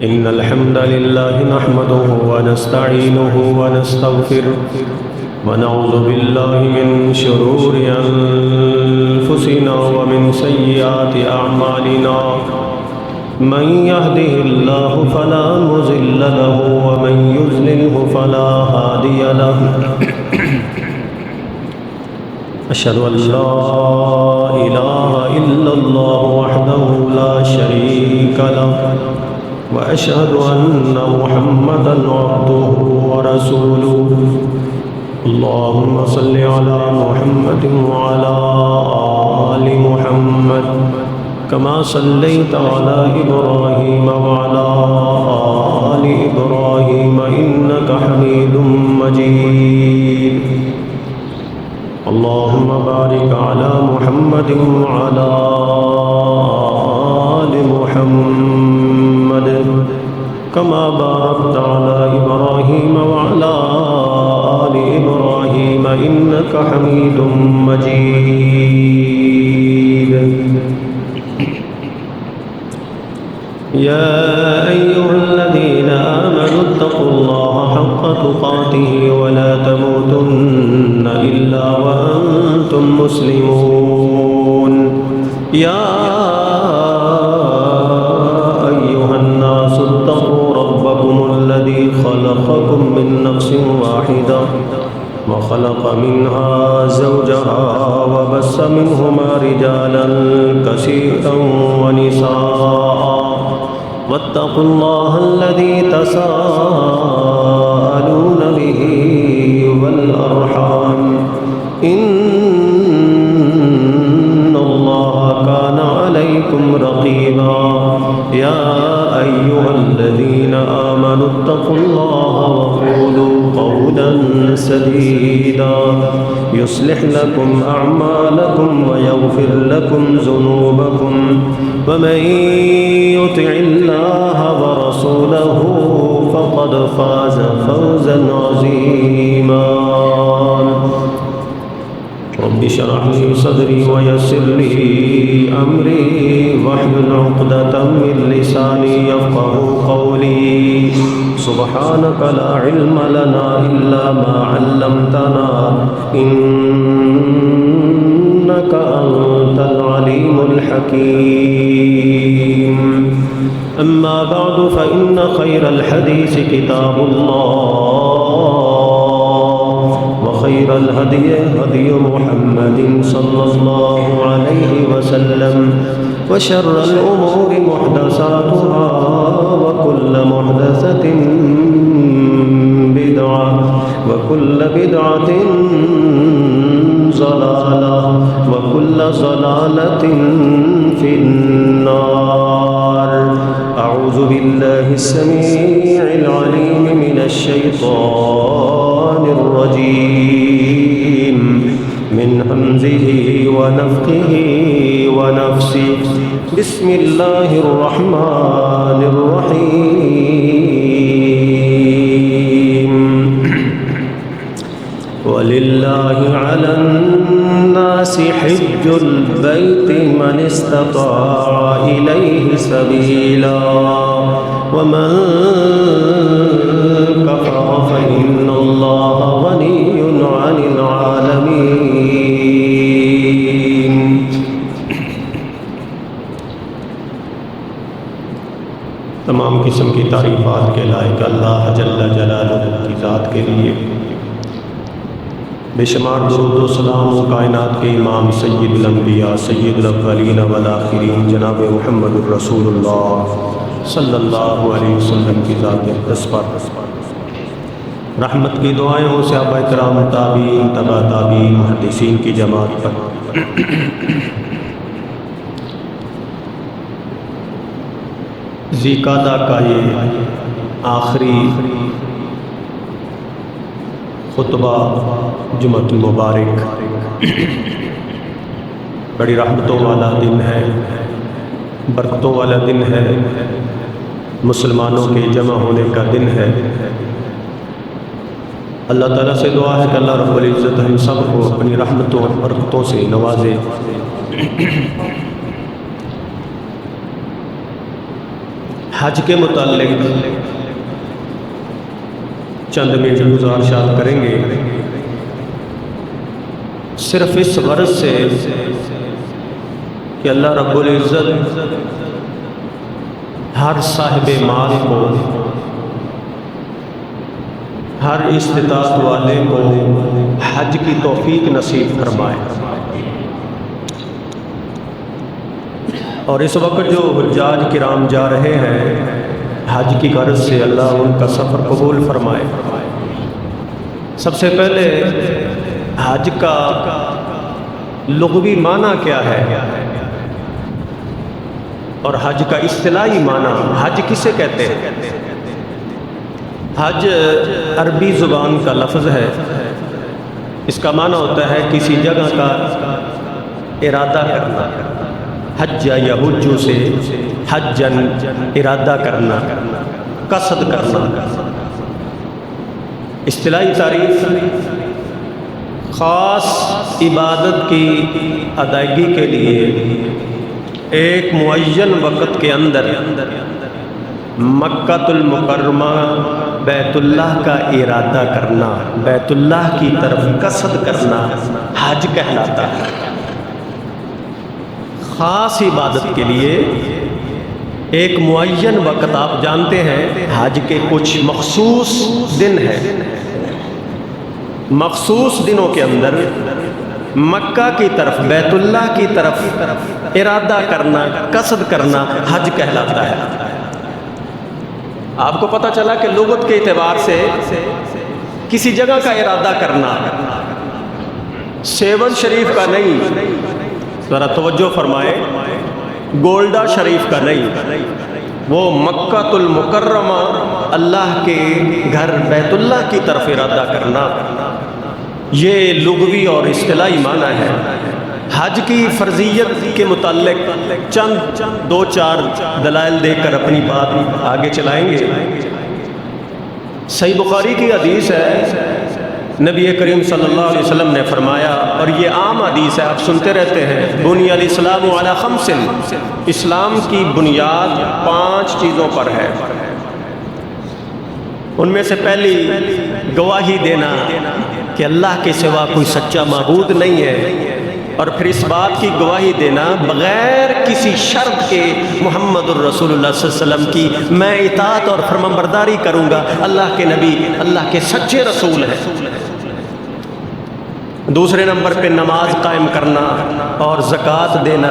إن الحمد لله نحمده ونستعينه ونستغفره ونعوذ بالله من شرور أنفسنا ومن سيئات أعمالنا من يهده الله فلا مضل له ومن يضلله فلا هادي له أشهد أن لا إله إلا الله وحده لا شريك له وأشهد أن محمدًا عبده ورسوله اللهم صل على محمد وعلى آل محمد كما صليت على إبراهيم وعلى آل إبراهيم إنك حميد مجيد اللهم بارك على محمد وعلى آل محمد كما باركت على إبراهيم وعلى آل إبراهيم إنك حميد مجيد يا أيها الذين آمنوا اتقوا الله حق تقاته ولا تموتن إلا وأنتم مسلمون يا أيها الناس اتقوا ربكم الذي خلقكم من نفس واحدة وخلق منها زوجها وبث منهما رجالا كثيرا ونساء واتقوا الله الذي تساءلون به والأرحام إن الله كان عليكم رقيبا يا أيها الذين آمنوا اتقوا الله وقولوا قولا سديدا يصلح لكم أعمالكم ويغفر لكم ذنوبكم ومن يطع الله ورسوله فقد فاز فوزا عظيما رب اشرح لي صدري ويسر لي أمري واحلل عقدة من لساني يفقهوا قولي سبحانك لا علم لنا إلا ما علمتنا إنك أنت العليم الحكيم أما بعد فإن خير الحديث كتاب الله وخير الهدي هدي محمد صلى الله عليه وسلم وشر الأمور محدثاتها وكل محدثة بدعة وكل بدعة ضلالة وكل ضلالة في النار أعوذ بالله السميع العليم من الشيطان الرجيم من همزه ونفخه ونفسه بسم الله الرحمن الرحيم ولله على الناس حج البيت من استطاع إليه سبيلا ومن كفر فإن الله غني عن العالمين تمام قسم کی تعریفات کے لائق اللہ جل جلالہ کی ذات کے لیے بے شمار درود و سلام و کائنات کے امام سید الانبیاء سید الاولین والآخرین جناب محمد الرسول اللہ صلی اللہ علیہ وسلم کی ذات اقدس پر رحمت کی دعائیں ہوں صحابہ کرام تابعین تبع تابعین محدثین کی جماعت پر ذی قعدہ کا یہ آخری خطبہ جمعۃ المبارک بڑی رحمتوں والا دن ہے، برکتوں والا دن ہے، مسلمانوں کے جمع ہونے کا دن ہے۔ اللہ تعالیٰ سے دعا ہے کہ اللہ رب العزت ہم سب کو اپنی رحمتوں اور برکتوں سے نوازے۔ حج کے متعلق چند منٹ گزارشات کریں گے، صرف اس غرض سے کہ اللہ رب العزت ہر صاحب مال کو، ہر استطاعت والے کو حج کی توفیق نصیب فرمائے۔ اور اس وقت جو حجاج کرام جا رہے ہیں حج کی غرض سے، اللہ ان کا سفر قبول فرمائے۔ سب سے پہلے حج کا لغوی معنی کیا ہے اور حج کا اصطلاحی معنی، حج کسے کہتے ہیں؟ حج عربی زبان کا لفظ ہے، اس کا معنی ہوتا ہے کسی جگہ کا ارادہ کرنا۔ حج یا حجو سے حجن ارادہ کرنا، قصد کرنا۔ اصطلاحی تعریف خاص عبادت کی ادائیگی کے لیے ایک معین وقت کے اندر مکہ المکرمہ بیت اللہ کا ارادہ کرنا، بیت اللہ کی طرف قصد کرنا حج کہلاتا ہے۔ خاص عبادت کے لیے ایک معین وقت، آپ جانتے ہیں حج کے کچھ مخصوص دن ہیں، مخصوص دنوں کے اندر مکہ کی طرف، بیت اللہ کی طرف ارادہ کرنا، قصد کرنا حج کہلاتا ہے۔ آپ کو پتہ چلا کہ لغت کے اعتبار سے کسی جگہ کا ارادہ کرنا سیون شریف کا نہیں، ذرا توجہ فرمائے، گولڈا شریف کا نہیں، وہ مکہ المکرمہ اللہ کے گھر بیت اللہ کی طرف ارادہ کرنا، یہ لغوی اور اصطلاحی معنی ہے۔ حج کی فرضیت کے متعلق چند دو چار دلائل دے کر اپنی بات آگے چلائیں گے۔ صحیح بخاری کی حدیث ہے، نبی کریم صلی اللہ علیہ وسلم نے فرمایا، اور یہ عام حدیث ہے، آپ سنتے رہتے ہیں، بنی الاسلام علی خمس، اسلام کی بنیاد 5 چیزوں پر ہے۔ ان میں سے پہلی گواہی دینا کہ اللہ کے سوا کوئی سچا معبود نہیں ہے، اور پھر اس بات کی گواہی دینا بغیر کسی شرط کے محمد الرسول اللہ صلی اللہ علیہ وسلم کی میں اطاعت اور فرمانبرداری کروں گا، اللہ کے نبی اللہ کے سچے رسول ہیں۔ دوسرے نمبر پہ نماز قائم کرنا اور زکوٰۃ دینا،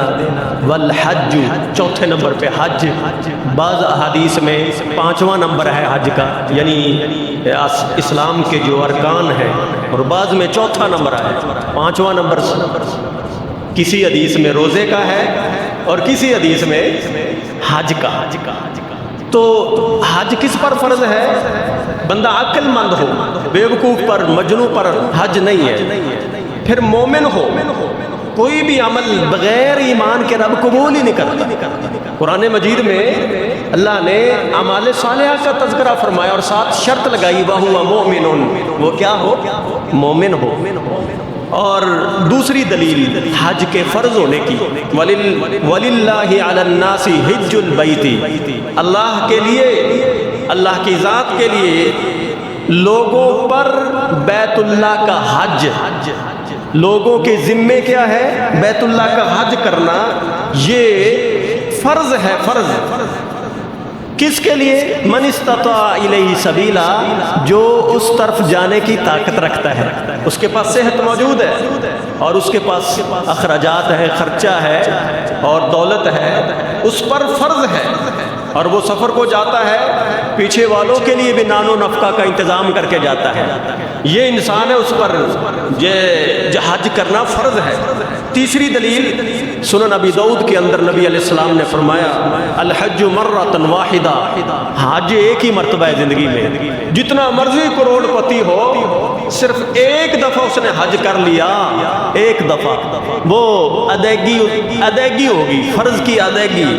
والحج، چوتھے نمبر پہ حج، بعض احادیث میں 5واں نمبر ہے حج کا، یعنی اسلام کے جو ارکان ہیں، اور بعض میں چوتھا نمبر ہے، 5واں نمبر کسی حدیث میں روزے کا ہے اور کسی حدیث میں حج کا۔ تو حج کس پر فرض ہے؟ بندہ عقل مند ہو، بیوقوف پر، مجنون پر حج نہیں ہے۔ پھر مومن ہو، کوئی بھی عمل بغیر ایمان کے رب قبول ہی نہیں کرتا۔ قرآن مجید میں اللہ نے اعمال صالحہ کا تذکرہ فرمایا اور ساتھ شرط لگائی، وَهُوَ مُؤْمِنٌ، وہ کیا ہو؟ مومن ہو۔ اور دوسری دلیل حج کے فرض ہونے کی، وَلِلَّهِ عَلَى النَّاسِ حِجُّ الْبَيْتِ، اللہ کے لیے، اللہ کی ذات کے لیے لوگوں پر بیت اللہ کا حج، لوگوں کے ذمے کیا ہے؟ بیت اللہ کا حج کرنا، یہ فرض ہے، فرض۔ کس کے لیے؟ من استطاع الیہ سبیلا، جو اس طرف جانے کی طاقت رکھتا ہے، اس کے پاس صحت موجود ہے اور اس کے پاس اخراجات ہے، خرچہ ہے اور دولت ہے، اس پر فرض ہے، اور وہ سفر کو جاتا ہے، پیچھے والوں کے لیے بھی نان و نفقہ کا انتظام کر کے جاتا ہے، یہ انسان ہے، اس پر یہ حج کرنا فرض ہے۔ تیسری دلیل سنن ابی داؤد کے اندر نبی علیہ السلام نے فرمایا، الحج مرۃ واحدہ، حج ایک ہی مرتبہ ہے زندگی میں، جتنا مرضی کروڑ پتی ہو، صرف ایک دفعہ اس نے حج کر لیا، ایک دفعہ، وہ ادائیگی ہوگی، فرض کی ادائیگی۔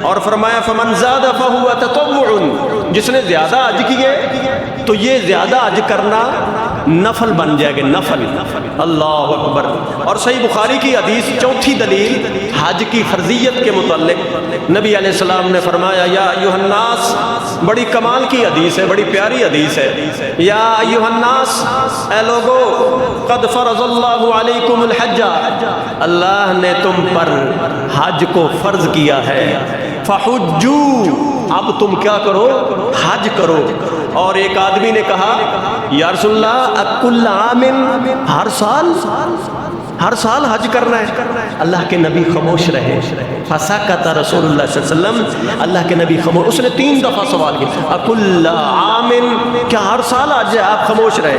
اور فرمایا فمن زاد فہو تطوع، جس نے زیادہ حج کیے تو یہ زیادہ حج کرنا نفل بن جائے گا، نفل۔ اللہ اکبر۔ اور صحیح بخاری کی حدیث، چوتھی دلیل حج کی فرضیت کے متعلق، نبی علیہ السلام نے فرمایا یا ایھا الناس، بڑی کمال کی حدیث ہے، بڑی پیاری حدیث ہے، یا ایھا الناس، اے لوگو، قد فرض اللہ علیکم الحج، اللہ نے تم پر حج کو فرض کیا ہے، فحجوا، اب تم کیا کرو؟ حج کرو۔ اور ایک آدمی نے کہا یا رسول اللہ اکل عام، ہر سال حج کرنا ہے؟ اللہ کے نبی خاموش رہے، فسکت رسول اللہ صلی اللہ علیہ وسلم، اللہ کے نبی خاموش، اس نے 3 دفعہ سوال کیا اکل عام، کیا ہر سال حج ہے؟ آپ خاموش رہے۔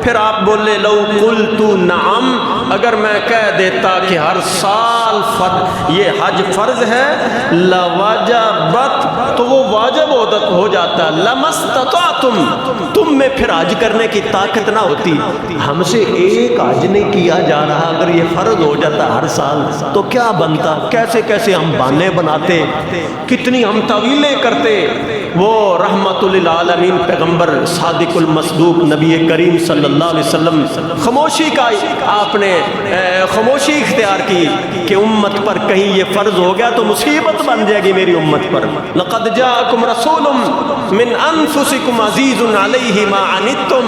پھر آپ بولے لو قلت نعم، اگر میں کہہ دیتا کہ ہر سال یہ حج فرض ہے، لوجبت، تو وہ واجب ہو جاتا، لمستطعتم، تم میں پھر حج کرنے کی طاقت نہ ہوتی۔ ہم سے ایک حج نہیں کیا جا رہا، اگر یہ فرض ہو جاتا ہر سال تو کیا بنتا؟ کیسے کیسے ہم بہانے بناتے، کتنی ہم تعویلیں کرتے۔ وہ رحمت للعالمین پیغمبر صادق المصدوق نبی کریم صلی اللہ علیہ وسلم خاموشی کا آپ نے خاموشی اختیار کی کہ امت پر کہیں یہ فرض ہو گیا تو مصیبت بن جائے گی میری امت پر۔ لقد جاءکم رسول من انفسکم عزیز علیہ ما عنتم،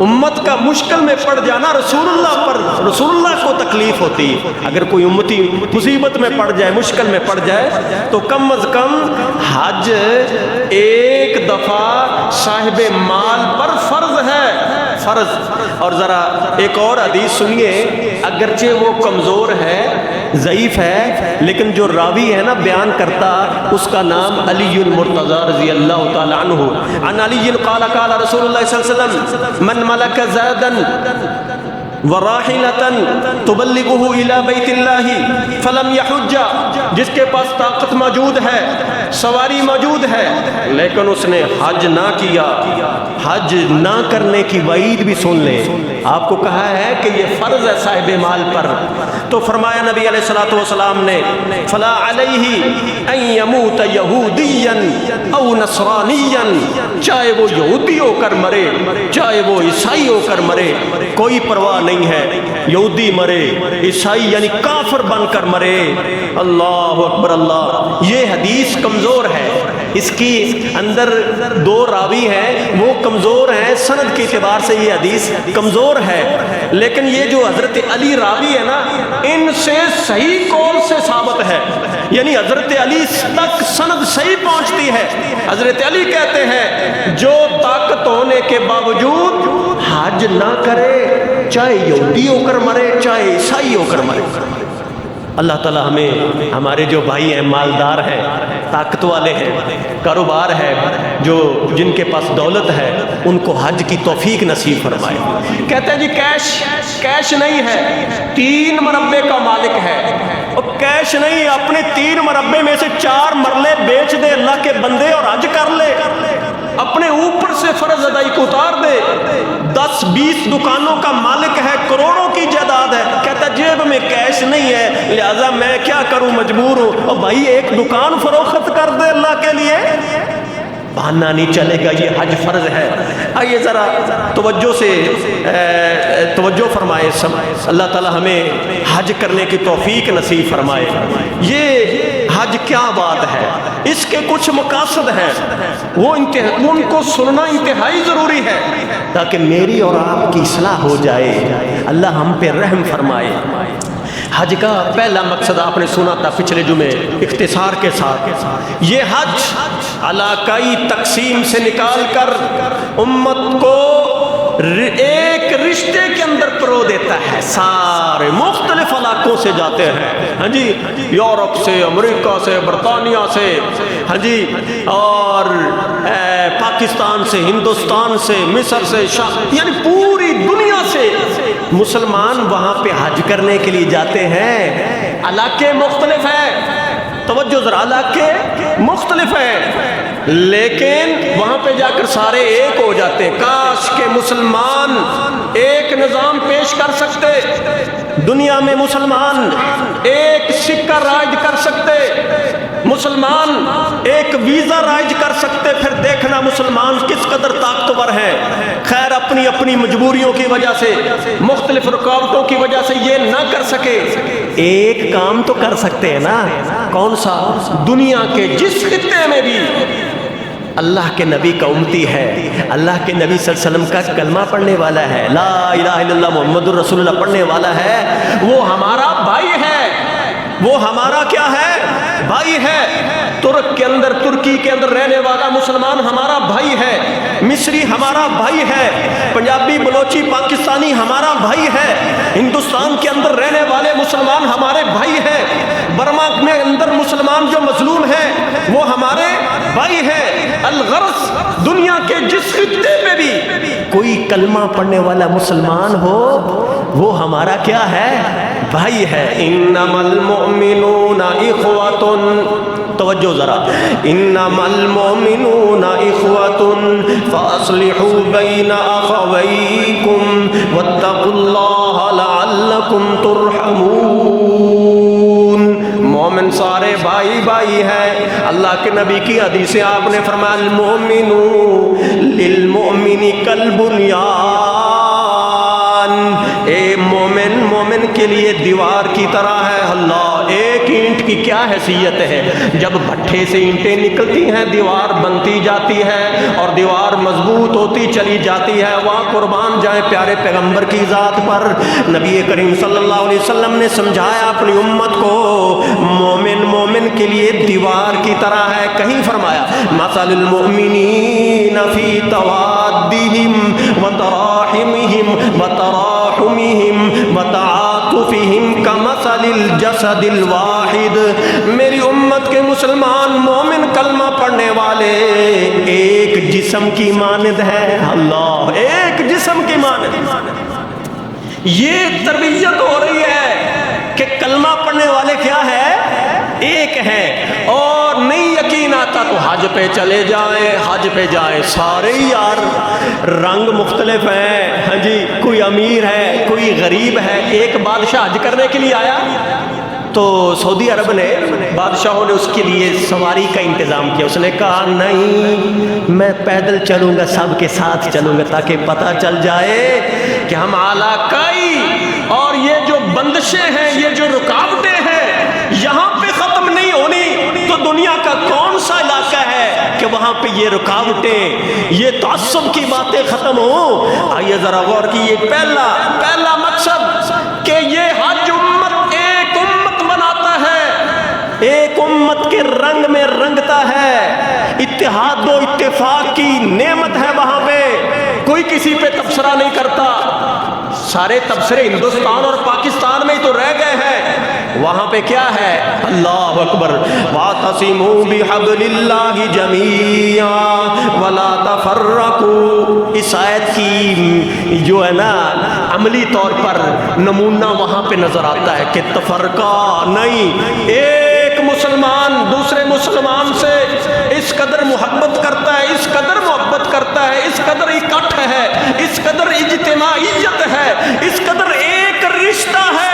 امت کا مشکل میں پڑ جانا رسول اللہ پر، رسول اللہ کو تکلیف ہوتی۔ اگر کوئی امتی مصیبت میں پڑ جائے، مشکل میں پڑ جائے، تو کم از کم حج ایک دفعہ صاحب مال پر فرض ہے، فرض۔ اور ذرا ایک اور حدیث سنیے، اگرچہ وہ کمزور ہے، ضعیف ہے، لیکن جو راوی ہے نا بیان کرتا، اس کا نام علی المرتضی رضی اللہ تعالی عنہ، عن علی قال قال رسول اللہ صلی اللہ علیہ وسلم من ملک زادا وراحلة تبلغه إلى بيت الله فلم يحج، جس کے پاس طاقت موجود ہے، سواری موجود ہے، لیکن اس نے حج نہ کیا، حج نہ کرنے کی وعید بھی سن لے۔ آپ کو کہا ہے کہ یہ فرض ہے صاحب مال پر، تو فرمایا نبی علیہ الصلوۃ والسلام نے فلا علیہ ان یموت یہودیا او نصرانیا، چاہے وہ یہودی ہو کر مرے، چاہے وہ عیسائی ہو کر مرے، کوئی پرواہ نہیں ہے، یہودی مرے، عیسائی یعنی کافر بن کر مرے۔ اللہ اکبر اللہ۔ یہ حدیث کمزور ہے، اس کی اندر 2 راوی ہیں، وہ کمزور ہیں، سند کے اعتبار سے یہ حدیث کمزور ہے، لیکن یہ جو حضرت علی راوی ہے نا، ان سے صحیح قول سے ثابت ہے، یعنی حضرت علی تک سند صحیح پہنچتی ہے۔ حضرت علی کہتے ہیں جو طاقت ہونے کے باوجود حج نہ کرے، چاہے یہودی ہو کر مرے، چاہے عیسائی ہو کر مرے۔ اللہ تعالیٰ ہمیں، ہمارے جو بھائی ہیں مالدار ہیں، طاقت والے ہیں، کاروبار ہے، جو جن کے پاس دولت ہے، ان کو حج کی توفیق نصیب فرمائے۔ کہتے ہیں جی کیش نہیں ہے، 3 مربے کا مالک ہے، اور کیش نہیں، اپنے 3 مربے میں سے 4 مرلے بیچ دے اللہ کے بندے اور حج کر لے، اپنے اوپر سے فرض ادائی کو اتار دے۔ 10-20 دکانوں کا مالک ہے، کروڑوں کی جائیداد ہے، کہتا جیب میں کیش نہیں ہے، لہذا میں کیا کروں، مجبور ہوں۔ اور بھائی ایک دکان فروخت کر دے اللہ کے لیے، بہانہ نہیں چلے گا، یہ حج فرض ہے۔ آئیے ذرا توجہ فرمائے، اللہ تعالی ہمیں حج کرنے کی توفیق نصیب فرمائے۔ یہ حج کیا بات ہے، اس کے کچھ مقاصد ہیں، وہ ان کو سننا انتہائی ضروری ہے تاکہ میری اور آپ کی اصلاح ہو جائے، اللہ ہم پہ رحم فرمائے۔ حج کا پہلا مقصد آپ نے سنا تھا پچھلے جمعے اختصار کے ساتھ، یہ حج علاقائی تقسیم سے نکال کر امت کو ایک رشتے کے اندر پرو دیتا ہے، سارے مختلف علاقوں سے جاتے ہیں، ہاں جی، یورپ سے، امریکہ سے، برطانیہ سے، ہاں جی، اور پاکستان سے، ہندوستان سے، مصر سے، یعنی پوری دنیا سے مسلمان وہاں پہ حج کرنے کے لیے جاتے ہیں۔ علاقے مختلف ہیں، توجہ ذرا، علاقے مختلف ہیں، لیکن وہاں پہ جا کر سارے ایک ہو جاتے ہیں۔ کاش کہ مسلمان ایک نظام پیش کر سکتے، دنیا میں مسلمان ایک سکہ رائج کر سکتے، مسلمان ایک ویزا رائج کر سکتے، پھر دیکھنا مسلمان کس قدر طاقتور ہے۔ خیر اپنی اپنی مجبوریوں کی وجہ سے، مختلف رکاوٹوں کی وجہ سے یہ نہ کر سکے، ایک کام تو کر سکتے ہیں نا۔ کون سا؟ دنیا کے جس خطے میں بھی اللہ کے نبی کا امتی ہے، اللہ کے نبی صلی اللہ علیہ وسلم کا کلمہ پڑھنے والا ہے، لا الہ الا اللہ محمد الرسول اللہ پڑھنے والا ہے، وہ ہمارا بھائی ہے، وہ ہمارا کیا ہے؟ بھائی ہے۔ ترک کے اندر، ترکی کے اندر رہنے والا مسلمان ہمارا بھائی ہے، مصری ہمارا بھائی ہے، پنجابی بلوچی پاکستانی ہمارا بھائی ہے، ہندوستان کے اندر رہنے والے مسلمان ہمارے بھائی ہیں، برما میں اندر مسلمان جو مظلوم ہیں وہ ہمارے بھائی ہیں۔ الغرض دنیا کے جس خطے میں بھی کوئی کلمہ پڑھنے والا مسلمان ہو وہ ہمارا کیا ہے؟ بھائی ہے۔ انما المؤمنون اخوۃ، توجہ ذرا، انما المؤمنون اخوۃ فاصلحوا بین اخویکم واتقوا اللہ لعلکم ترحمون۔ مومن سارے بھائی بھائی ہیں۔ اللہ کے نبی کی حدیث آپ نے فرمایا المؤمن للمؤمن کالبنیان، اے مومن مومن کے لیے دیوار کی طرح ہے۔ اللہ، ایک اینٹ کی کیا حیثیت ہے؟ جب بھٹھے سے اینٹیں نکلتی ہیں دیوار بنتی جاتی ہے اور دیوار مضبوط ہوتی چلی جاتی ہے۔ وہاں قربان جائیں پیارے پیغمبر کی ذات پر، نبی کریم صلی اللہ علیہ وسلم نے سمجھایا اپنی امت کو مومن مومن کے لیے دیوار کی طرح ہے۔ کہیں فرمایا مثل المؤمنین فی توادہم وتراحمہم وتعاطفہم کمثل الجسد الواحد۔ میری امت کے مسلمان مومن کلمہ پڑھنے والے ایک جسم کی مانند ہے۔ اللہ، ایک جسم کی مانند۔ یہ تربیت ہو رہی ہے کہ کلمہ پڑھنے والے کیا ہے؟ ایک ہے۔ اور نہیں یقین آتا تو حج پہ چلے جائیں، حج پہ جائیں، سارے یار رنگ مختلف ہیں، ہاں جی، کوئی امیر ہے کوئی غریب ہے۔ ایک بادشاہ حج کرنے کے لیے آیا تو سعودی عرب نے، بادشاہوں نے اس کے لیے سواری کا انتظام کیا۔ اس نے کہا نہیں، میں پیدل چلوں گا، سب کے ساتھ چلوں گا تاکہ پتہ چل جائے کہ ہم علاقائی اور یہ جو بندشیں ہیں، یہ جو رکاوٹیں ہیں یہاں پہ ختم نہیں ہونی تو دنیا کا کون سا علاقہ ہے کہ وہاں پہ یہ رکاوٹیں، یہ تعصب کی باتیں ختم ہوں۔ آئیے ذرا غور کیجیے، پہلا مقصد کہ یہ حج امت ایک امت بناتا ہے، ایک امت کے رنگ میں رنگتا ہے، اتحاد و اتفاق کی نعمت ہے وہاں پہ، کوئی کسی پہ تبصرہ نہیں کرتا۔ سارے تبصرے ہندوستان اور پاکستان میں ہی تو رہ گئے ہیں، وہاں پہ کیا ہے؟ اللہ اکبر، وَاعْتَصِمُوا بِحَبْلِ اللَّهِ جَمِيعًا وَلَا تَفَرَّقُوا۔ اس آیت کی جو ہے نا عملی طور پر نمونہ وہاں پہ نظر آتا ہے کہ تفرقہ نہیں، ایک مسلمان دوسرے مسلمان سے اس قدر محبت کرتا ہے، اس قدر محبت کرتا ہے، اس قدر اکٹھ ہے، اس قدر اجتماعیت ہے، اس قدر ایک رشتہ ہے۔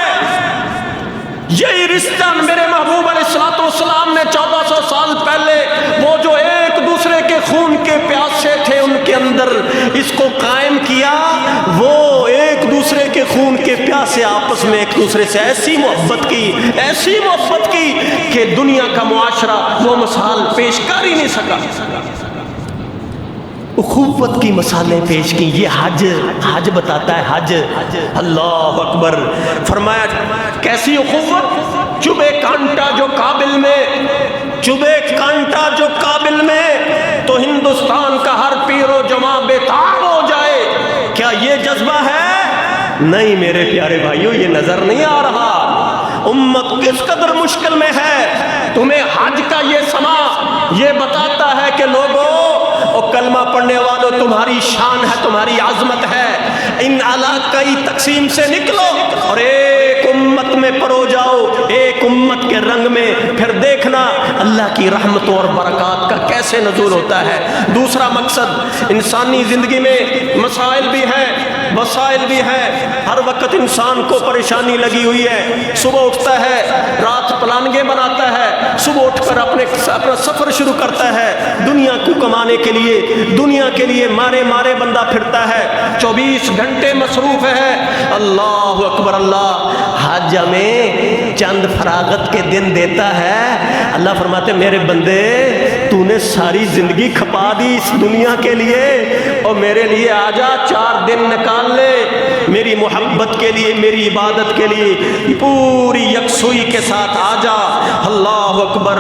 یہی رشتہ میرے محبوب علیہ الصلوۃ والسلام نے 1400 سال پہلے وہ جو ایک دوسرے کے خون کے پیاسے تھے ان کے اندر اس کو قائم کیا۔ وہ ایک دوسرے کے خون کے پیاسے آپس میں ایک دوسرے سے ایسی محبت کی کہ دنیا کا معاشرہ وہ مثال پیش کر ہی نہیں سکا۔ اخوت کی مثالیں پیش کی، یہ حج بتاتا ہے، حج۔ اللہ اکبر، فرمایا کیسی اخوت؟ چبے کانٹا جو قابل میں تو ہندوستان کا ہر پیر و جماع بےتاب ہو جائے۔ کیا یہ جذبہ ہے؟ نہیں میرے پیارے بھائیوں، یہ نظر نہیں آ رہا۔ امت کس قدر مشکل میں ہے، تمہیں حج کا یہ سما یہ بتاتا ہے کہ لوگوں اور کلمہ پڑھنے والوں تمہاری شان ہے، تمہاری عظمت ہے، ان علاقائی تقسیم سے نکلو اور ایک امت میں پرو جاؤ، ایک امت امت کے رنگ میں پھر دیکھنا اللہ کی رحمتوں اور برکات کا کیسے نزول ہوتا ہے۔ دوسرا مقصد، انسانی زندگی میں مسائل بھی ہیں، وسائل بھی ہیں، ہر وقت انسان کو پریشانی لگی ہوئی ہے۔ صبح اٹھتا ہے، رات پلانگیں بناتا ہے، صبح اٹھ کر اپنا سفر شروع کرتا ہے دنیا کو کمانے کے لیے، دنیا کے لیے مارے مارے بندہ پھرتا ہے، 24 گھنٹے مصروف ہے۔ اللہ اکبر اللہ، حج ہمیں چند فراغت کے دن دیتا ہے۔ اللہ فرماتے میرے بندے تو نے ساری زندگی کھپا دی اس دنیا کے لیے، اور میرے لیے آجا 4 دن نکال لے میری محبت کے لیے، میری عبادت کے لیے، پوری یکسوئی کے ساتھ آجا۔ اللہ اکبر۔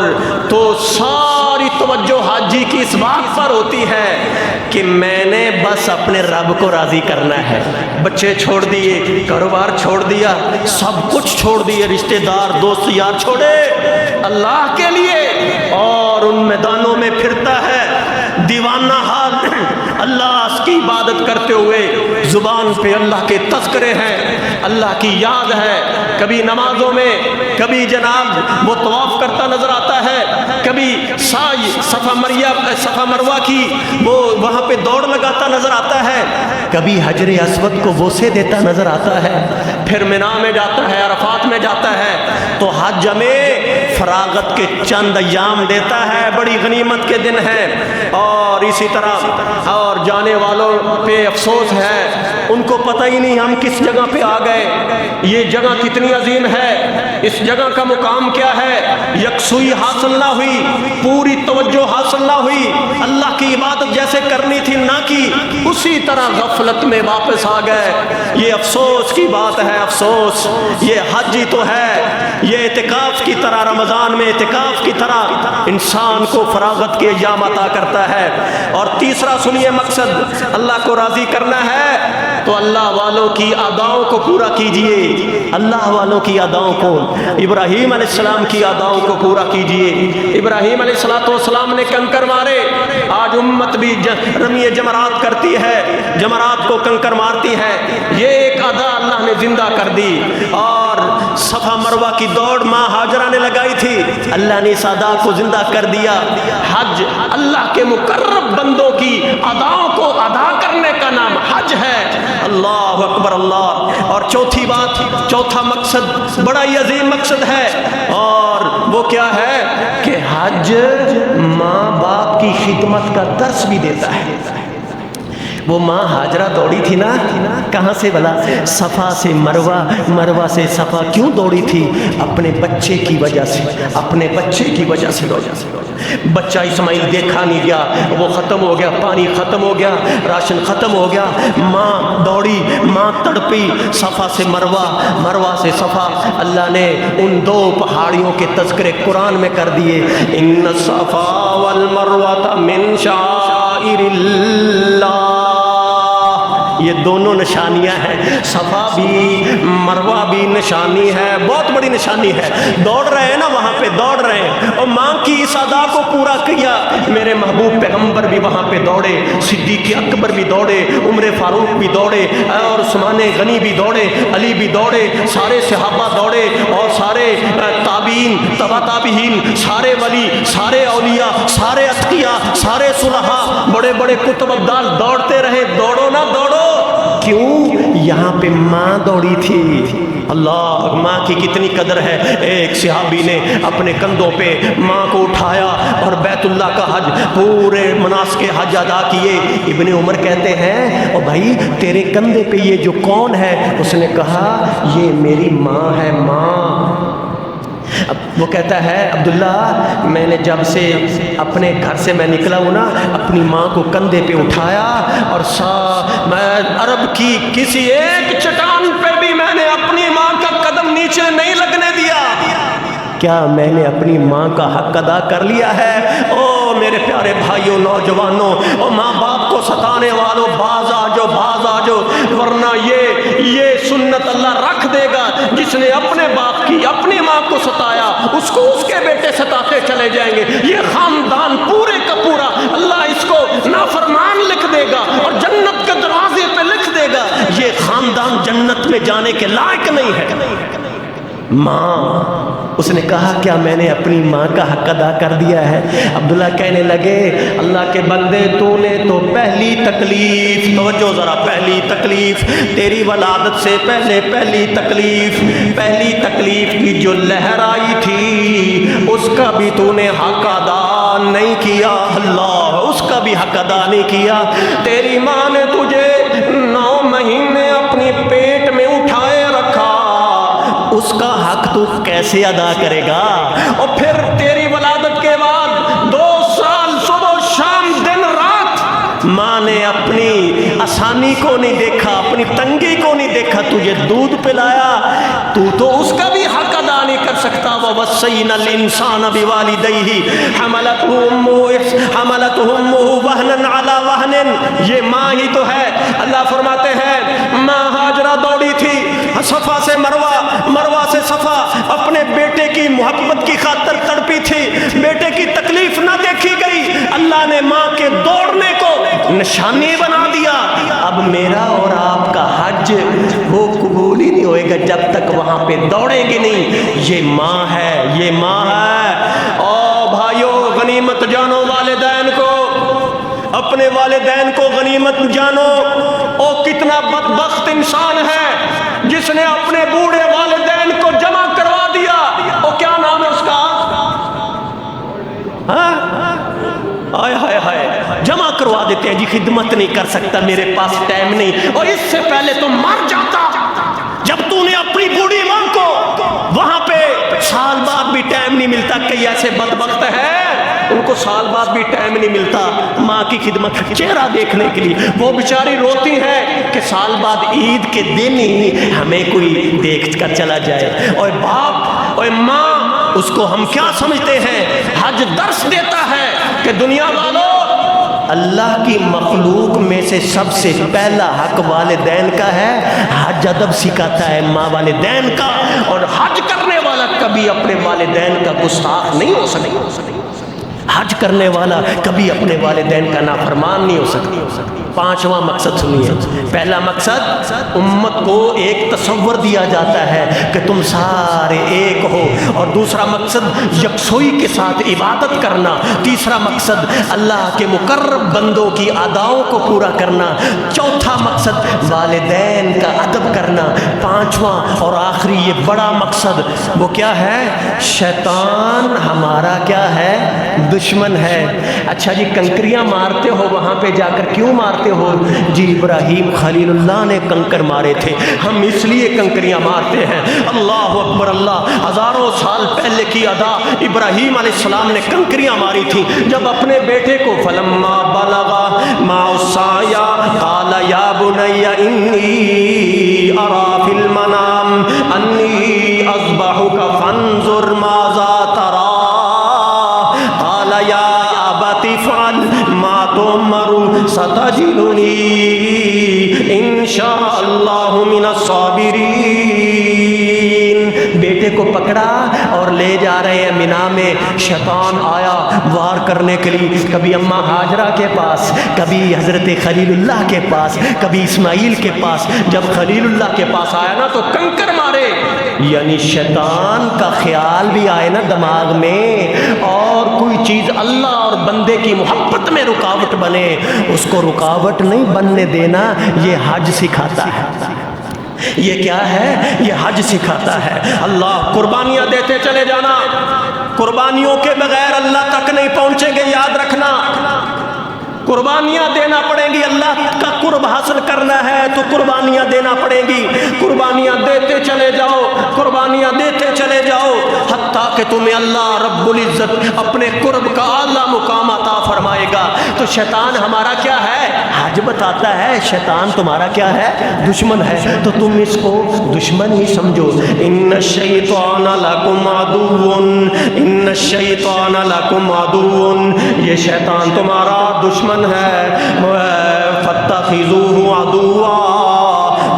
تو ساری توجہ حاجی کی اس بات پر ہوتی ہے کہ میں نے بس اپنے رب کو راضی کرنا ہے۔ بچے چھوڑ دیے، کاروبار چھوڑ دیا، سب کچھ چھوڑ دیے، رشتہ دار دوست یار چھوڑے اللہ کے لیے، اور ان میدانوں میں پھرتا ہے دیوانہ حال اللہ کی عبادت کرتے ہوئے، زبان پہ اللہ کے تذکرے ہیں، اللہ کی یاد ہے، کبھی نمازوں میں، کبھی جناب وہ طواف کرتا نظر آتا ہے، کبھی سعی صفا مروہ کی وہ وہاں پہ دوڑ لگاتا نظر آتا ہے، کبھی حجر اسود کو بوسے دیتا نظر آتا ہے، پھر مینا میں جاتا ہے، عرفات میں جاتا ہے۔ تو حج ہمیں فراغت کے چند ایام دیتا ہے، بڑی غنیمت کے دن ہیں۔ اور اسی طرح اور جانے والوں پہ افسوس ہے، ان کو پتہ ہی نہیں ہم کس جگہ پہ آ گئے، یہ جگہ کتنی عظیم ہے، اس جگہ کا مقام کیا ہے۔ یکسوئی حاصل نہ ہوئی، پوری توجہ حاصل نہ ہوئی، اللہ کی عبادت جیسے کرنی تھی نہ کی، اسی طرح غفلت میں واپس آ گئے۔ یہ افسوس کی بات ہے، افسوس۔ یہ حج ہی تو ہے، یہ اعتکاف کی طرح، رمضان میں اعتکاف کی طرح انسان کو فراغت کے ایام عطا کرتا ہے۔ اور تیسرا سنیے مقصد، اللہ کو راضی کرنا ہے تو اللہ والوں کی اداؤں کو پورا کیجئے، اللہ والوں کی اداؤں کو، ابراہیم علیہ السلام کی اداؤں کو پورا کیجئے۔ ابراہیم علیہ السلام نے کنکر مارے، آج امت بھی رمی جمرات کرتی ہے، جمرات کو کنکر مارتی ہے، یہ ایک ادا اللہ نے زندہ کر دی۔ اور صفا مروہ کی دوڑ ماں ہاجرہ نے لگائی تھی، اللہ نے اس ادا کو زندہ کر دیا۔ حج اللہ کے مقرب بندوں کی اداؤں کو ادا کرنے کا نام حج ہے۔ اللہ اکبر اللہ۔ اور چوتھی بات، چوتھا مقصد بڑا ہی عظیم مقصد ہے، اور وہ کیا ہے کہ حج ماں باپ کی خدمت کا درس بھی دیتا ہے۔ وہ ماں ہاجرہ دوڑی تھی نا، کہاں سے بلا؟ صفا سے مروہ، مروہ سے صفا۔ کیوں دوڑی تھی؟ اپنے بچے کی وجہ سے، اپنے بچے کی وجہ سے بچہ اسماعیل دیکھا نہیں گیا، وہ ختم ہو گیا، پانی ختم ہو گیا، راشن ختم ہو گیا، ماں دوڑی، ماں تڑپی، صفا سے مروہ، مروہ سے صفا۔ اللہ نے ان 2 پہاڑیوں کے تذکرے قرآن میں کر دیے، ان الصفا والمروہ من شعائر اللہ۔ یہ دونوں نشانیاں ہیں، صفا بھی مروہ بھی نشانی ہے، بہت بڑی نشانی ہے۔ دوڑ رہے ہیں نا وہاں پہ، دوڑ رہے ہیں، اور ماں کی اس ادا کو پورا کیا۔ میرے محبوب پیغمبر بھی وہاں پہ دوڑے، صدیق اکبر بھی دوڑے، عمر فاروق بھی دوڑے، اور عثمان غنی بھی دوڑے، علی بھی دوڑے، سارے صحابہ دوڑے، اور سارے تابعین، تبع تابعین، سارے ولی، سارے اولیاء، سارے اتقیاء، سارے صلحاء، بڑے بڑے کتب ابدال دوڑتے رہے۔ دوڑو نہ دوڑو، کیوں؟ یہاں پہ ماں دوڑی تھی۔ اللہ، ماں کی کتنی قدر ہے۔ ایک صحابی نے اپنے کندھوں پہ ماں کو اٹھایا اور بیت اللہ کا حج، پورے مناسک حج ادا کیے۔ ابن عمر کہتے ہیں، او بھائی تیرے کندھے پہ یہ جو کون ہے؟ اس نے کہا یہ میری ماں ہے، ماں۔ وہ کہتا ہے عبداللہ، میں نے جب سے اپنے گھر سے میں نکلا ہوں نا، اپنی ماں کو کندھے پہ اٹھایا، اور میں عرب کی کسی ایک چٹان پہ بھی میں نے اپنی ماں کا قدم نیچے نہیں لگنے دیا۔ کیا میں نے اپنی ماں کا حق ادا کر لیا ہے؟ او میرے پیارے بھائیوں، نوجوانوں، او ماں باپ کو ستانے والوں، باز آ جاؤ، باز آ جاؤ، ورنہ یہ سنت اللہ رکھ دے گا۔ جس نے اپنے باپ کی، اپنی ماں کو ستایا، اس کو اس کے بیٹے ستاتے چلے جائیں گے۔ یہ خاندان پورے کا پورا اللہ اس کو نافرمان لکھ دے گا، اور جنت کے دروازے پہ لکھ دے گا یہ خاندان جنت میں جانے کے لائق نہیں ہے۔ ماں اس نے کہا کیا میں نے اپنی ماں کا حق ادا کر دیا ہے؟ عبداللہ کہنے لگے اللہ کے بندے تو نے تو پہلی تکلیف، توجہ ذرا، پہلی تکلیف تیری ولادت سے پہلے پہلی تکلیف کی جو لہر آئی تھی اس کا بھی تو نے حق ادا نہیں کیا۔ اللہ، اس کا بھی حق ادا نہیں کیا۔ تیری ماں نے تجھے 9 مہینے اپنی پیٹ میں اٹھائے رکھا، اس کا حق تو کیسے ادا کرے گا؟ اور پھر تیری ولادت کے بعد 2 سال صبح و شام دن رات ماں نے اپنی آسانی کو نہیں دیکھا، اپنی تنگی کو نہیں دیکھا، تجھے دودھ پلایا، تو اس کا بھی حق ادا نہیں کر سکتا۔ وَوَصَّيْنَا الْإِنسَانَ بِوَالِدَيْهِ حَمَلَتْهُ أُمُّهُ وَهْنًا عَلَى وَهْنٍ، یہ ماں ہی تو ہے۔ اللہ فرماتے ہیں ماں ہاجرہ دوڑی تھی صفا سے مروہ، مروہ سے صفا، اپنے بیٹے کی محبت کی خاطر تڑپی تھی، بیٹے کی تکلیف نہ دیکھی گئی، اللہ نے ماں کے دوڑنے کو نشانی بنا دیا۔ اب میرا اور آپ کا حج وہ قبول ہی نہیں ہوئے گا جب تک وہاں پہ دوڑیں گے نہیں۔ یہ ماں ہے، یہ ماں ہے۔ او بھائیو، غنیمت جانو والدین کو، اپنے والدین کو غنیمت جانو۔ او کتنا بدبخت انسان ہے جس نے اپنے بوڑھے والدین کو جمع کروا دیا۔ او کیا نام ہے اس کا؟ ہائے ہائے ہائے، جمع کروا دیتے ہیں جی، خدمت نہیں کر سکتا، میرے پاس ٹائم نہیں۔ اور اس سے پہلے تو مر جاتا جب تو نے اپنی بوڑھی ماں کو وہاں پہ سال بعد بھی ٹائم نہیں ملتا۔ کئی ایسے بدبخت ہیں ان کو سال بعد بھی ٹائم نہیں ملتا ماں کی خدمت، چہرہ دیکھنے کے لیے۔ وہ بیچاری روتی ہے کہ سال بعد عید کے دن ہی ہمیں کوئی دیکھ کر چلا جائے۔ اور باپ اور ماں، اس کو ہم کیا سمجھتے ہیں؟ حج درس دیتا ہے کہ دنیا والوں، اللہ کی مخلوق میں سے سب سے پہلا حق والدین کا ہے۔ حج ادب سکھاتا ہے ماں والدین کا، اور حج کرنے والا کبھی اپنے والدین کا گستاخ نہیں ہو سکتا۔ حج کرنے والا کبھی اپنے والدین کا نافرمان نہیں ہو سکتا۔ 5واں مقصد سنیے۔ پہلا مقصد، امت کو ایک تصور دیا جاتا ہے کہ تم سارے ایک ہو، اور دوسرا مقصد یکسوئی کے ساتھ عبادت کرنا۔ تیسرا مقصد اللہ کے مقرب بندوں کی اداؤں کو پورا کرنا۔ چوتھا مقصد والدین کا ادب کرنا۔ 5واں اور آخری یہ بڑا مقصد وہ کیا ہے؟ شیطان ہمارا کیا ہے؟ دشمن ہے۔ اچھا جی، کنکریاں مارتے ہو وہاں پہ جا کر، کیوں مارتے ہو؟ جی ابراہیم خلیل اللہ نے کنکر مارے تھے، ہم اس لیے کنکریاں مارتے ہیں۔ اللہ اکبر اللہ، ہزاروں سال پہلے کی ادا، ابراہیم علیہ السلام نے کنکریاں ماری تھی جب اپنے بیٹے کو فلما بلغ معه السعي قال يا بني إني أرى في المنام أني أذبحك فانظر ماذا ترى قال يا أبت افعل ما تؤمر ستجدني إن شاء الله من الصابرين۔ بیٹے کو پکڑا اور لے جا رہے ہیں مینا میں، شیطان آیا وار کرنے کے لیے، کبھی اماں ہاجرہ کے پاس، کبھی حضرت خلیل اللہ کے پاس، کبھی اسماعیل کے پاس۔ جب خلیل اللہ کے پاس آیا نا تو کنکر مارے، یعنی شیطان کا خیال بھی آئے نا دماغ میں، اور کوئی چیز اللہ اور بندے کی محبت میں رکاوٹ بنے، اس کو رکاوٹ نہیں بننے دینا۔ یہ حج سکھاتا ہے۔ یہ کیا ہے؟ یہ حج سکھاتا ہے۔ اللہ، قربانیاں دیتے چلے جانا، قربانیوں کے بغیر اللہ تک نہیں پہنچیں گے، یاد رکھنا۔ قربانیاں دینا پڑیں گی، اللہ کا قرب حاصل کرنا ہے تو قربانیاں دینا پڑیں گی۔ قربانیاں دیتے چلے جاؤ، قربانیاں دیتے چلے جاؤ، حتیٰ کہ تمہیں اللہ رب العزت اپنے قرب کا اعلیٰ مقام عطا فرمائے گا۔ تو شیطان ہمارا کیا ہے؟ حج بتاتا ہے شیطان تمہارا کیا ہے؟ دشمن ہے، تو تم اس کو دشمن ہی سمجھو۔ ان الشیطان لکم عدو، ان الشیطان لکم عدو، یہ شیطان تمہارا دشمن ہے۔ فاتخذوہ عدوا،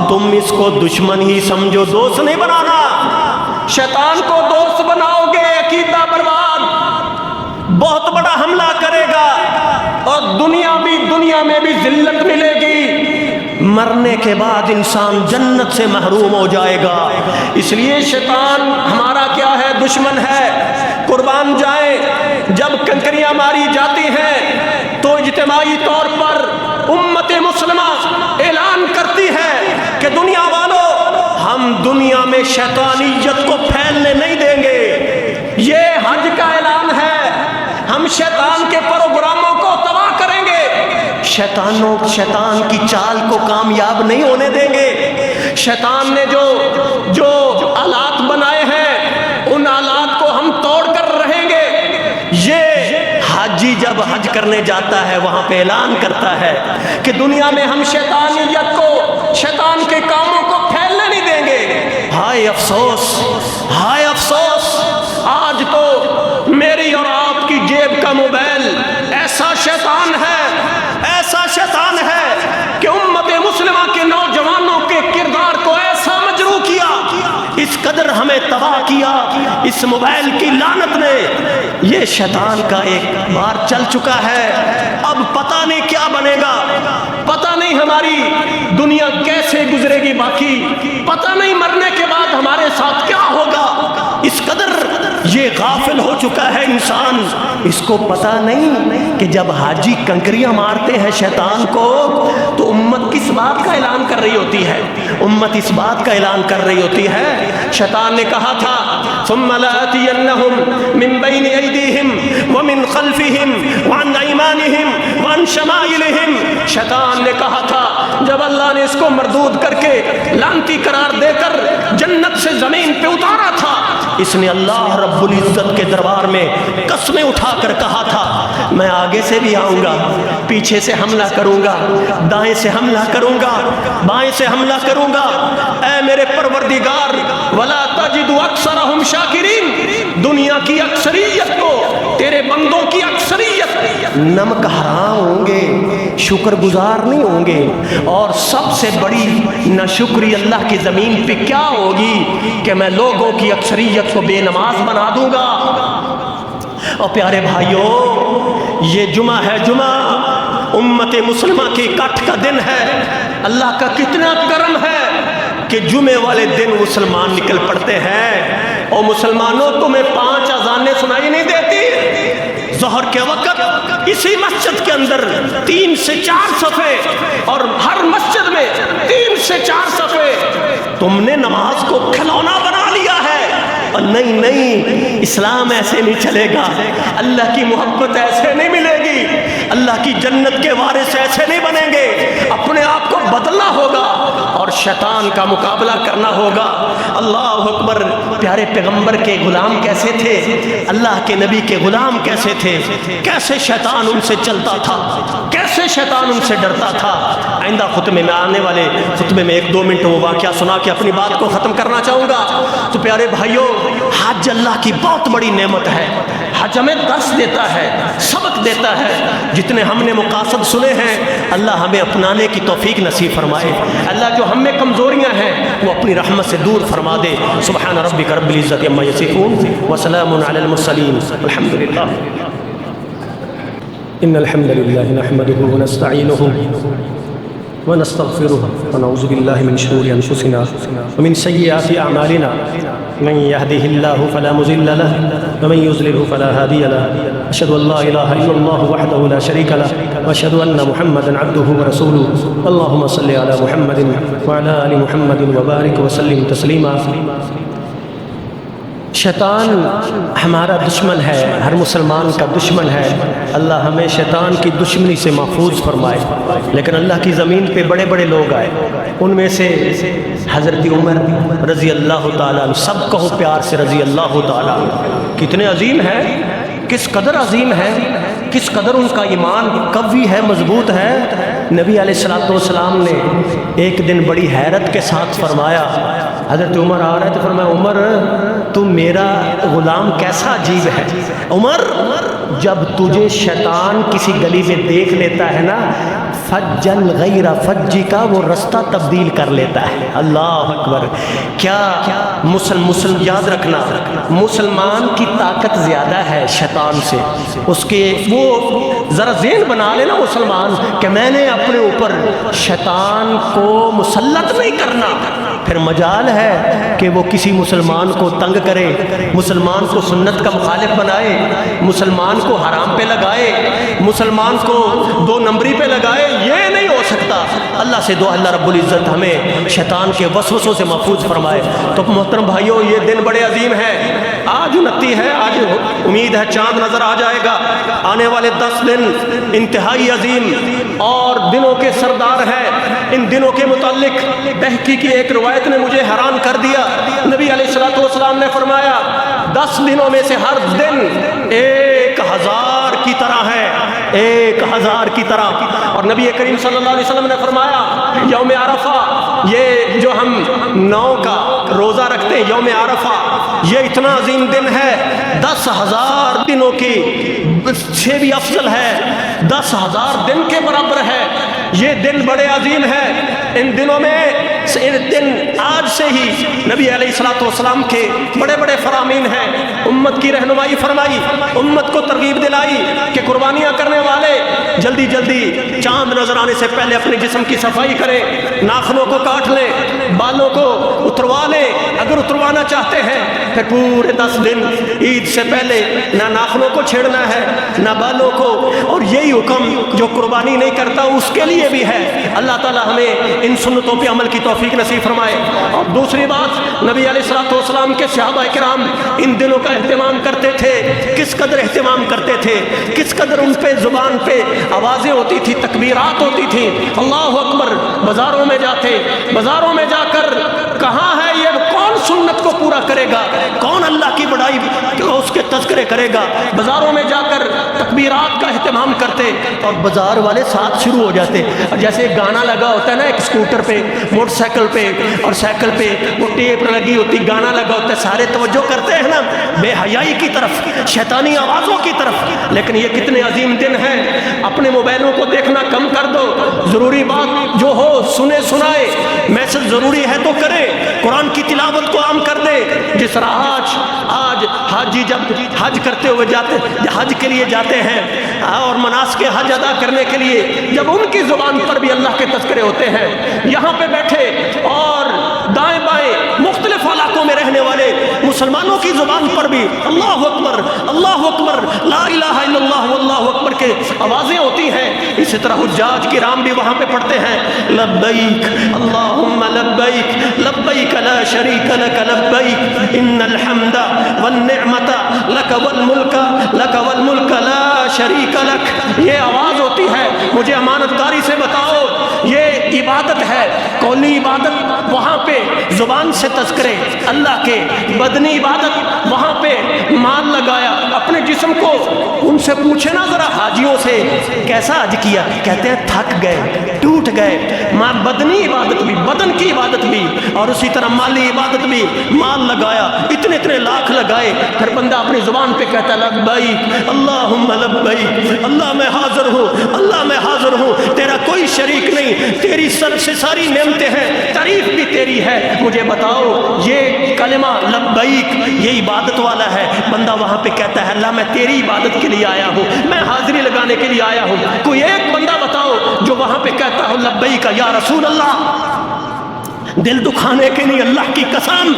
تم اس کو دشمن ہی سمجھو، دوست نہیں بنانا۔ شیطان کو دوست بناؤ گے عقیدہ برباد، بہت بڑا حملہ کرے گا، اور دنیا میں بھی ذلت ملے گی۔ مرنے کے بعد انسان جنت سے محروم ہو جائے گا۔ اس لیے شیطان ہمارا کیا ہے؟ دشمن ہے۔ قربان جائیں، جب کنکریاں ماری جاتی ہیں تو اجتماعی طور پر امت مسلمہ اعلان کرتی ہے کہ دنیا والوں، ہم دنیا میں شیطانیت کو پھیلنے نہیں دیں گے۔ یہ حج کا اعلان ہے، ہم شیطان کے پروگراموں کو تباہ کریں گے، شیطان کی چال کو کامیاب نہیں ہونے دیں گے۔ شیطان نے جو آلات بنائے ہیں ان آلات کو ہم توڑ کر رہیں گے۔ یہ حاجی جب حج کرنے جاتا ہے وہاں پہ اعلان کرتا ہے کہ دنیا میں ہم شیطانیت کو، شیطان کے کاموں کو پھیلنے نہیں دیں گے۔ ہائے افسوس، ہائے افسوس، آج تو میری اور آپ کی جیب کا موبائل ایسا شیطان ہے، ایسا شیطان ہے کہ امت مسلمہ کے نوجوانوں کے کردار کو ایسا مجروح کیا، اس قدر ہمیں تباہ کیا اس موبائل کی لعنت نے۔ یہ شیطان کا ایک بار چل چکا ہے، اب پتہ نہیں کیا بنے گا، پتہ نہیں ہماری دنیا کیسے گزرے گی، باقی پتہ نہیں مرنے کے بعد ہمارے ساتھ کیا ہوگا۔ اس قدر یہ غافل ہو چکا ہے انسان، اس کو پتہ نہیں کہ جب حاجی کنکریاں مارتے ہیں شیطان کو تو امت کس بات کا اعلان کر رہی ہوتی ہے؟ امت اس بات کا اعلان کر رہی ہوتی ہے، شیطان نے کہا تھا ثم لآتینہم من بین ایدیہم ومن خلفہم وعن ایمانہم وعن شمائلہم۔ شیطان نے کہا تھا جب اللہ نے اس کو مردود کر کے لعنتی قرار دے کر جنت سے زمین پہ اتارا تھا، اس نے اللہ رب العزت کے دربار میں قسمیں اٹھا کر کہا تھا میں آگے سے بھی آؤں گا، پیچھے سے حملہ کروں گا، دائیں سے حملہ کروں گا، بائیں سے حملہ کروں گا۔ اے میرے پروردگار ولا تجد اکثرہم شاکرین، دنیا کی اکثریت کو، تیرے بندوں کی اکثریت نمک حرام ہوں گے، شکر گزار نہیں ہوں گے، اور سب سے بڑی ناشکری اللہ کی زمین پہ کیا ہوگی کہ میں لوگوں کی اکثریت کو بے نماز بنا دوں گا۔ اور پیارے بھائیوں، یہ جمعہ ہے، جمعہ امت مسلمہ کی اکٹھ کا دن ہے۔ اللہ کا کتنا کرم ہے کہ جمعے والے دن مسلمان نکل پڑتے ہیں۔ اور مسلمانوں تمہیں 5 اذانیں سنائی نہیں دیتی؟ ظہر کے وقت اسی مسجد کے اندر 3 سے 4 صفحے، اور ہر مسجد میں 3 سے 4 صفحے۔ تم نے نماز کو کھلونا بنا لیا ہے۔ اور نہیں، اسلام ایسے نہیں چلے گا، اللہ کی محبت ایسے نہیں ملے گی، اللہ کی جنت کے وارث ایسے نہیں بنیں گے۔ اپنے آپ کو بدلنا ہوگا اور شیطان کا مقابلہ کرنا ہوگا۔ اللہ اکبر۔ پیارے پیغمبر کے غلام کیسے تھے؟ اللہ کے نبی کے غلام کیسے تھے؟ کیسے شیطان ان سے چلتا تھا، کیسے شیطان ان سے ڈرتا تھا۔ آئندہ خطبے میں، آنے والے خطبے میں 1-2 منٹ وہ واقعہ سنا کے اپنی بات کو ختم کرنا چاہوں گا۔ تو پیارے بھائیوں، حج اللہ کی بہت بڑی نعمت ہے۔ حج ہمیں درس دیتا ہے، سبق دیتا ہے۔ جتنے ہم نے مقاصد سنے ہیں اللہ ہمیں اپنانے کی توفیق نصیب فرمائے۔ اللہ جو ہم میں کمزوریاں ہیں وہ اپنی رحمت سے دور فرما دے۔ سبحان ربک رب العزت عما یصفون وسلام علی المرسلین والحمد للہ۔ ان الحمد للہ نحمده ونستعینه ونستغفره ونعوذ بالله من شرور انفسنا ومن سيئات اعمالنا من يهده الله فلا مضل له ومن يضلل فلا هادي له اشهد ان لا اله الا الله وحده لا شريك له واشهد ان محمدا عبده ورسوله اللهم صل على محمد وعلى ال محمد وبارك وسلم تسليما۔ شیطان ہمارا دشمن ہے، ہر مسلمان کا دشمن ہے۔ اللہ ہمیں شیطان کی دشمنی سے محفوظ فرمائے۔ لیکن اللہ کی زمین پہ بڑے بڑے لوگ آئے، ان میں سے حضرت عمر رضی اللہ تعالیٰ عنہ، سب کہو پیار سے رضی اللہ تعالیٰ عنہ، کتنے عظیم ہیں، کس قدر عظیم ہے، کس قدر ان کا ایمان قوی ہے، مضبوط ہے۔ نبی علیہ الصلوۃ والسلام نے ایک دن بڑی حیرت کے ساتھ فرمایا، حضرت عمر آ رہے تھے، فرمایا عمر تو میرا غلام کیسا عجیب ہے۔ عمر جب تجھے شیطان کسی گلی میں دیکھ لیتا ہے نا، فجن غیر فجی کا وہ رستہ تبدیل کر لیتا ہے۔ اللہ اکبر۔ کیا مسلم یاد رکھنا، مسلمان کی طاقت زیادہ ہے شیطان سے، اس کے وہ ذرا ذہن بنا لینا مسلمان کہ میں نے اب اپنے اوپر شیطان کو مسلط نہیں کرنا، پھر مجال ہے کہ وہ کسی مسلمان کو تنگ کرے، مسلمان کو سنت کا مخالف بنائے، مسلمان کو حرام پہ لگائے، مسلمان کو دو نمبری پہ لگائے، یہ نہیں ہو سکتا۔ اللہ سے دعا اللہ رب العزت ہمیں شیطان کے وسوسوں سے محفوظ فرمائے۔ تو محترم بھائیوں، یہ دن بڑے عظیم ہے، آج 29 ہے، آج امید ہے چاند نظر آ جائے گا۔ آنے والے 10 دن انتہائی عظیم اور دنوں کے سردار ہیں۔ ان دنوں کے متعلق بہقی کی ایک روایت نے مجھے حیران کر دیا۔ نبی علیہ الصلوۃ والسلام نے فرمایا 10 دنوں میں سے ہر دن 1000 کی طرح ہے، 1000 کی طرح۔ اور نبی کریم صلی اللہ علیہ وسلم نے فرمایا یوم عرفہ، یہ جو ہم 9 کا روزہ رکھتے ہیں، یوم عرفہ یہ اتنا عظیم دن ہے، 10,000 دنوں کی سے بھی افضل ہے، 10,000 دن کے برابر ہے۔ یہ دن بڑے عظیم ہے۔ ان دنوں میں دن آج سے ہی نبی علیہ الصلوۃ والسلام کے بڑے بڑے فرامین ہیں۔ امت کی رہنمائی فرمائی، امت کو ترغیب دلائی کہ قربانیاں کرنے والے جلدی جلدی چاند نظر آنے سے پہلے اپنے جسم کی صفائی کریں، ناخنوں کو کاٹ لیں، بالوں کو اتروا لیں، اگر اتروانا چاہتے ہیں پھر پورے 10 دن عید سے پہلے نہ ناخنوں کو چھیڑنا ہے نہ بالوں کو۔ اور یہی حکم جو قربانی نہیں کرتا اس کے لیے بھی ہے۔ اللہ تعالی ہمیں ان سنتوں پہ عمل کی توفیق نصیب فرمائے۔ اور دوسری بات، نبی علیہ الصلوۃ والسلام کے صحابہ کرام ان دنوں کا اہتمام کرتے تھے، کس قدر اہتمام کرتے تھے، کس قدر ان پہ زبان پہ آوازیں ہوتی تھی، تکبیرات ہوتی تھی، اللہ اکبر۔ بازاروں میں جاتے، بازاروں میں جا کر کہاں ہے یہ کون سنت کو پورا کرے گا، کون اللہ کی بڑائی اس کے تذکرے کرے گا، بازاروں میں جا کر تکبیرات کا اہتمام کرتے اور بازار والے ساتھ شروع ہو جاتے۔ اور جیسے گانا لگا ہوتا ہے نا، ایک اسکوٹر پہ، موٹر سائیکل پہ اور سائیکل پہ وہ ٹیپ لگی ہوتی، گانا لگا ہوتا ہے، سارے توجہ کرتے ہیں نا بے حیائی کی طرف، شیطانی آوازوں کی طرف۔ لیکن یہ کتنے عظیم دن ہیں، اپنے موبائلوں کو دیکھنا کم کر دو، ضروری بات جو ہو سنے سنائے، میسج ضروری ہے تو کرے، قرآن کی تلاوت کو عام کر دے۔ جس طرح آج حاجی جب حج کرتے ہوئے جاتے، حج کے لیے جاتے ہیں اور مناسک حج ادا کرنے کے لیے جب ان کی زبان پر بھی اللہ کے تذکرے ہوتے ہیں، یہاں پہ بیٹھے اور دائیں بائیں مختلف علاقوں میں رہنے والے مسلمانوں کی زبان پر بھی اللہ اکبر، اللہ اکبر، لا الہ الا اللہ واللہ اکبر کے آوازیں ہوتی ہیں۔ اسی طرح حجاج کرام بھی وہاں پہ پڑھتے ہیں لبیک اللہم لبیک لبیک لا شریک لک لبیک ان الحمد والنعمت لک والملک لا شریک لک۔ یہ آواز ہوتی ہے۔ مجھے امانت داری سے بتاؤ، یہ عبادت ہے، قولی عبادت وہاں پہ زبان سے تذکرے اللہ کے، بدنی عبادت وہاں پہ مال لگایا اپنے جسم کو۔ ان سے پوچھے نا ذرا حاجیوں سے کیسا حج کیا، کہتے ہیں تھک گئے، ٹوٹ گئے۔ ماں بدنی عبادت بھی، بدن کی عبادت بھی، اور اسی طرح مالی عبادت بھی، مال لگایا، اتنے اتنے لاکھ لگائے، پھر بندہ اپنی زبان پہ کہتا ہے لبیک اللہم لبیک، اللہ میں حاضر ہوں، اللہ میں حاضر ہوں، تیرا کوئی شریک نہیں، تیری سب سے ساری نعمتیں ہیں، تعریف بھی تیری ہے۔ مجھے بتاؤ یہ کلمہ لبیک یہ عبادت والا ہے۔ بندہ وہاں پہ کہتا ہے اللہ میں تیری عبادت کے لیے آیا ہوں، میں حاضری لگانے کے لیے آیا ہوں۔ کوئی ایک بندہ بتاؤ جو وہاں پہ کہتا ہو لبیک یا رسول اللہ، دل دکھانے کے لیے اللہ کی قسم۔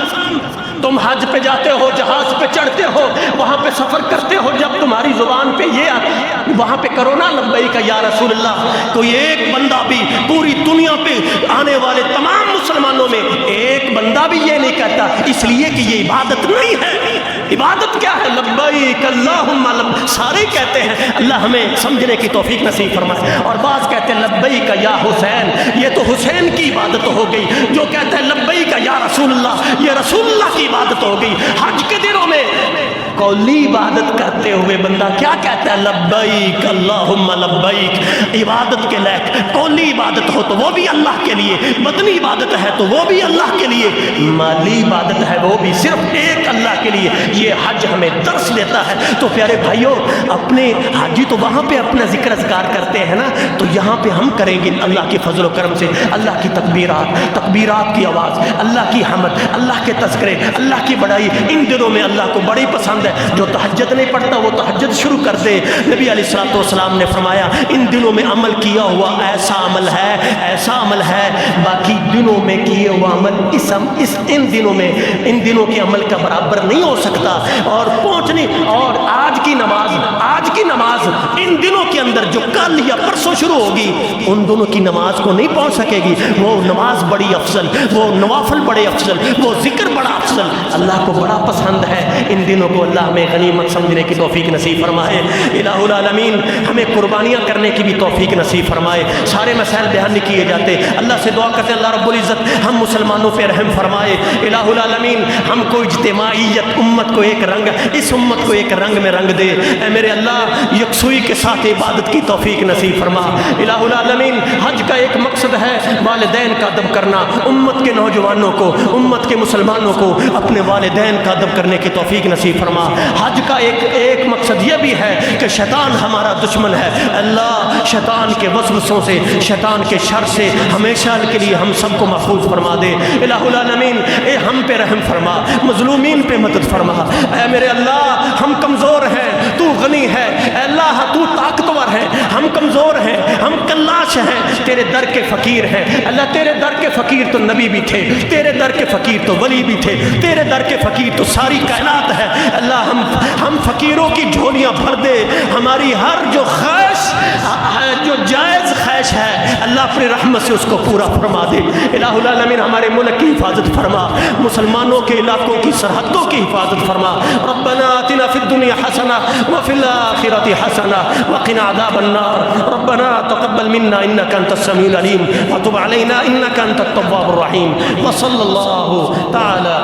تم حج پہ جاتے ہو، جہاز پہ چڑھتے ہو، وہاں پہ سفر کرتے ہو، جب تمہاری زبان پہ یہ آتا ہے وہاں پہ کرو نا لبیک یا رسول اللہ۔ کوئی ایک بندہ بھی پوری دنیا پہ آنے والے تمام مسلمانوں میں ایک بندہ بھی یہ نہیں کہتا، اس لیے کہ یہ عبادت نہیں ہے۔ عبادت کیا ہے؟ لبیک اللہم لبیک، سارے کہتے ہیں۔ اللہ ہمیں سمجھنے کی توفیق نصیب فرمائے۔ اور بعض کہتے ہیں لبیک یا حسین، یہ تو حسین کی عبادت ہو گئی۔ جو کہتا ہے لبیک یا رسول اللہ، یہ رسول اللہ کی عبادت ہو گئی۔ حج کے دنوں میں قولی عبادت کرتے ہوئے بندہ کیا کہتا ہے؟ لبیک اللہم لبیک۔ عبادت کے لائق قولی عبادت ہو تو وہ بھی اللہ کے لیے، بدنی عبادت ہے تو وہ بھی اللہ کے لیے، مالی عبادت ہے وہ بھی صرف ایک اللہ کے لیے۔ یہ حج ہمیں درس دیتا ہے۔ تو پیارے بھائیوں، اپنے حاجی تو وہاں پہ اپنا ذکر اذکار کرتے ہیں نا، تو یہاں پہ ہم کریں گے اللہ کے فضل و کرم سے اللہ کی تکبیرات کی آواز، اللہ کی حمد، اللہ کے تذکرے، اللہ کی بڑائی۔ ان دنوں میں اللہ کو بڑی پسند ہے، جو تہجد نہیں پڑھتا وہ تہجد شروع کر دے۔ نبی علیہ الصلوۃ والسلام نے فرمایا ان دنوں میں عمل کیا ہوا ایسا عمل ہے باقی دنوں میں کیے ہوا عمل ان دنوں کے عمل کا برابر نہیں ہو سکتا۔ اور اور آج کی نماز ان دنوں کے اندر جو کل یا پرسوں شروع ہوگی ان دنوں کی نماز کو نہیں پہنچ سکے گی۔ وہ نماز بڑی افضل، وہ نوافل بڑے افضل، وہ ذکر بڑا افضل، اللہ کو بڑا پسند ہے۔ ان دنوں کو اللہ ہمیں غنیمت سمجھنے کی توفیق نصیب فرمائے۔ الہ العالمین ہمیں قربانیاں کرنے کی بھی توفیق نصیب فرمائے۔ سارے مسائل بیان نہیں کیے جاتے، اللہ سے دعا کرتے اللہ رب العزت ہم مسلمانوں پہ رحم فرمائے۔ الہ العالمین ہم کو اجتماعیت، امت کو ایک رنگ، اس امت کو ایک رنگ میں رنگ دے۔ اے میرے اللہ یکسوئی کے ساتھ عبادت کی توفیق نصیب فرما۔ الہ العالمین حج کا ایک مقصد ہے والدین کا ادب کرنا۔ امت کے نوجوانوں کو، امت کے مسلمانوں کو اپنے والدین کا ادب کرنے کی توفیق نصیب فرما۔ حج کا ایک مقصد یہ بھی ہے کہ شیطان ہمارا دشمن ہے، اللہ شیطان کے وسوسوں سے، شیطان کے شر سے ہمیشہ کے لیے ہم سب کو محفوظ فرما دے۔ الہ العالمین اے ہم پہ رحم فرما، مظلومین پہ مدد فرما۔ اے میرے اللہ ہم کمزور ہیں، تو غنی ہے، اے اللہ تو طاقتور ہے، ہم کمزور ہیں، ہم کلاش ہیں، تیرے در کے فقیر ہیں۔ اللہ تیرے در کے فقیر تو نبی بھی تھے، تیرے در کے فقیر تو ولی بھی تھے، تیرے در کے فقیر تو ساری کائنات ہے۔ اللہ ہم فقیروں کی جھولیاں بھر دے، ہماری ہر جو خواہش، جو جائز خواہش ہے اللہ اپنی رحمت سے اس کو پورا فرما دے۔ الہ العالمین ہمارے ملک کی حفاظت فرما، مسلمانوں کے علاقوں کی سرحدوں کی حفاظت فرما۔ ربنا آتنا فی الدنیا حسنہ وفی الآخرۃ حسنہ وقنا عذاب النار۔ ربنا تقبل منا انک انت السمیع العلیم وتب علینا انک انت التواب الرحیم۔ وصلی اللہ تعالی